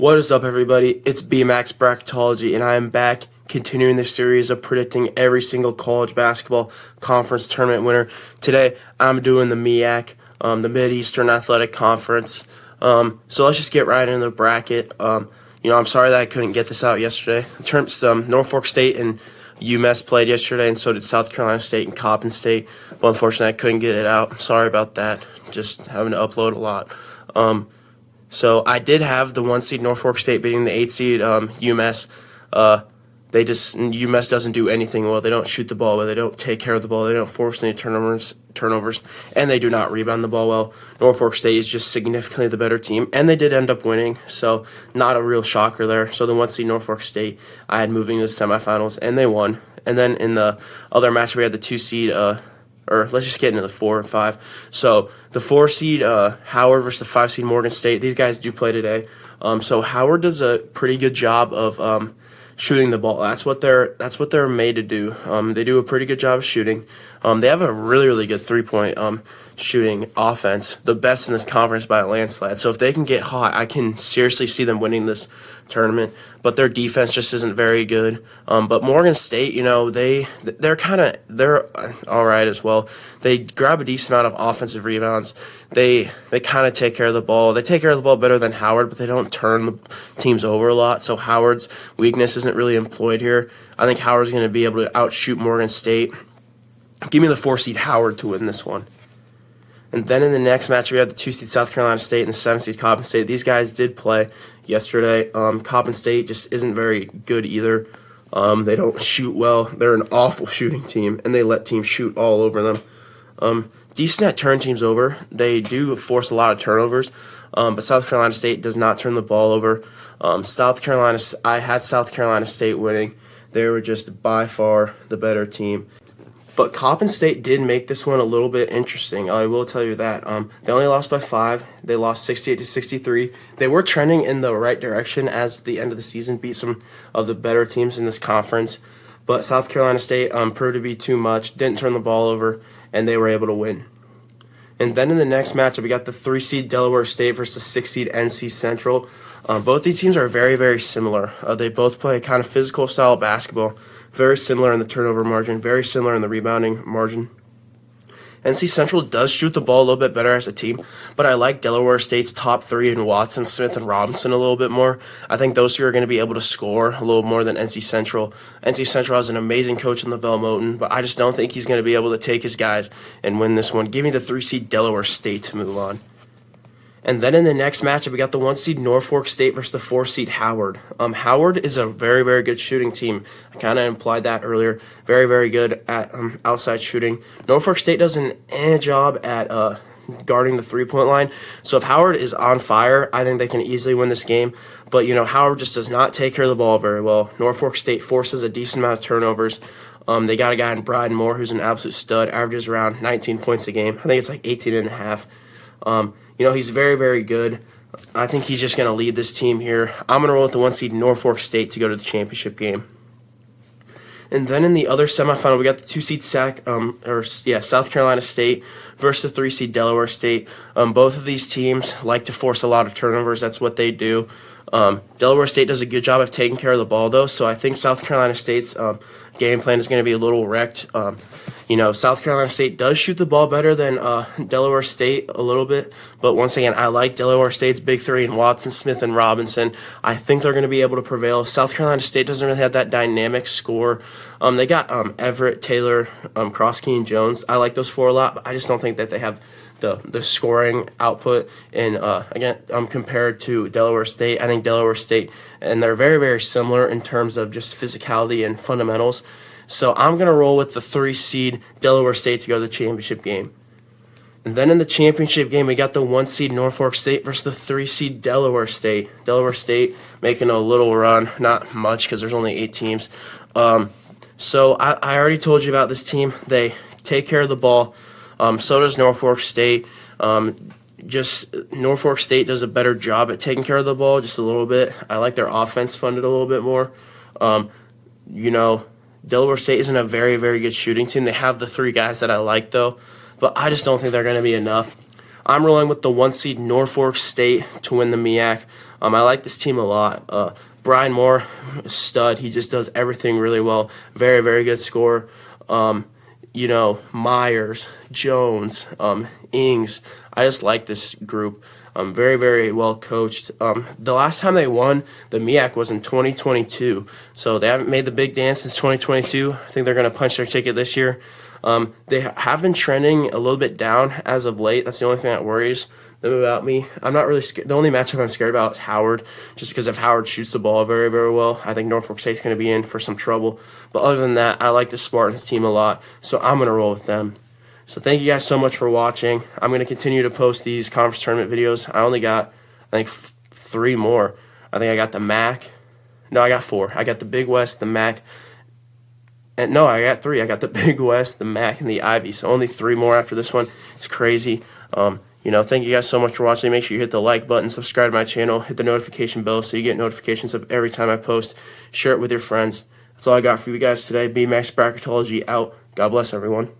What is up, everybody? It's BMAX Bracketology, and I am back continuing the series of predicting every single college basketball conference tournament winner. Today, I'm doing the MEAC, the Mid-Eastern Athletic Conference. So let's just get right into the bracket. I'm sorry that I couldn't get this out yesterday. In terms, Norfolk State and UMass played yesterday, and so did South Carolina State and Coppin State. But unfortunately, I couldn't get it out. Sorry about that. Just having to upload a lot. So I did have the 1 seed Norfolk State beating the 8 seed UMass. UMass doesn't do anything well. They don't shoot the ball well. They don't take care of the ball. They don't force any turnovers, and they do not rebound the ball well. Norfolk State is just significantly the better team, and they did end up winning. So not a real shocker there. So the 1 seed Norfolk State, I had moving to the semifinals, and they won. And then in the other match, we had the 2 seed. Or let's just get into the 4 and 5. So the 4 seed Howard versus the 5 seed Morgan State. These guys do play today. So Howard does a pretty good job of shooting the ball. That's what they're made to do. They do a pretty good job of shooting. They have a really good 3-point shooting offense, the best in this conference by a landslide. So if they can get hot, I can seriously see them winning this tournament. But their defense just isn't very good. But Morgan State, they're all right as well. They grab a decent amount of offensive rebounds. They kind of take care of the ball. They take care of the ball better than Howard, but they don't turn the teams over a lot. So Howard's weakness isn't really employed here. I think Howard's going to be able to outshoot Morgan State. Give me the 4 seed Howard to win this one. And then in the next match, we had the 2 seed South Carolina State and the 7 seed Coppin State. These guys did play yesterday. Coppin State just isn't very good either. They don't shoot well. They're an awful shooting team, and they let teams shoot all over them. Decent at turn teams over. They do force a lot of turnovers, but South Carolina State does not turn the ball over. I had South Carolina State winning. They were just by far the better team. But Coppin State did make this one a little bit interesting. I will tell you that. They only lost by 5. They lost 68-63. They were trending in the right direction as the end of the season beat some of the better teams in this conference. But South Carolina State proved to be too much, didn't turn the ball over, and they were able to win. And then in the next matchup, we got the 3 seed Delaware State versus the 6 seed NC Central. Both these teams are very similar. They both play a kind of physical style of basketball. Very similar in the turnover margin, very similar in the rebounding margin. NC Central does shoot the ball a little bit better as a team, but I like Delaware State's top 3 in Watson, Smith, and Robinson a little bit more. I think those 2 are going to be able to score a little more than NC Central. NC Central has an amazing coach in LaVelle Moton, but I just don't think he's going to be able to take his guys and win this one. Give me the 3 seed Delaware State to move on. And then in the next matchup, we got the 1 seed Norfolk State versus the 4 seed Howard. Howard is a very good shooting team. I kind of implied that earlier. Very good at outside shooting. Norfolk State does an job at guarding the 3-point line. So if Howard is on fire, I think they can easily win this game. But, Howard just does not take care of the ball very well. Norfolk State forces a decent amount of turnovers. They got a guy in Bryden Moore who's an absolute stud, averages around 19 points a game. I think it's like 18 and a half. He's very good. I think he's just going to lead this team here. I'm going to roll with the 1 seed Norfolk State to go to the championship game. And then in the other semifinal, we got the 2 seed South Carolina State versus the 3 seed Delaware State. Both of these teams like to force a lot of turnovers. That's what they do. Delaware State does a good job of taking care of the ball, though, so I think South Carolina State's game plan is going to be a little wrecked. South Carolina State does shoot the ball better than Delaware State a little bit, but once again, I like Delaware State's big 3 in Watson, Smith, and Robinson. I think they're going to be able to prevail. South Carolina State doesn't really have that dynamic score. They got Everett, Taylor, Krosky, and Jones. I like those 4 a lot, but I just don't think that they have the scoring output. And compared to Delaware State, I think Delaware State, and they're very similar in terms of just physicality and fundamentals. So I'm going to roll with the 3 seed Delaware State to go to the championship game. And then in the championship game, we got the 1 seed Norfolk State versus the 3 seed Delaware State. Delaware State making a little run, not much because there's only 8 teams. So I already told you about this team. They take care of the ball. So does Norfolk State. Norfolk State does a better job at taking care of the ball just a little bit. I like their offense funded a little bit more. Delaware State isn't a very good shooting team. They have the 3 guys that I like, though, but I just don't think they're going to be enough. I'm rolling with the 1 seed Norfolk State to win the MEAC. I like this team a lot. Brian Moore, stud. He just does everything really well. Very, very good scorer. Myers, Jones, Ings. I just like this group. Very, very well coached. The last time they won the MEAC was in 2022, so they haven't made the big dance since 2022. I think they're going to punch their ticket this year. They have been trending a little bit down as of late. That's the only thing that worries them about me. I'm not really scared. The only matchup I'm scared about is Howard, just because if Howard shoots the ball very, very well, I think Norfolk State's going to be in for some trouble. But other than that, I like the Spartans team a lot, so I'm going to roll with them. So thank you guys so much for watching. I'm going to continue to post these conference tournament videos. I only got, I think, 3 more. I think I got the MEAC. No, I got 4. I got the Big West, the MEAC. And no, I got 3. I got the Big West, the MEAC, and the Ivy. So only 3 more after this one. It's crazy. Thank you guys so much for watching. Make sure you hit the like button, subscribe to my channel, hit the notification bell so you get notifications of every time I post. Share it with your friends. That's all I got for you guys today. MEAC Bracketology out. God bless everyone.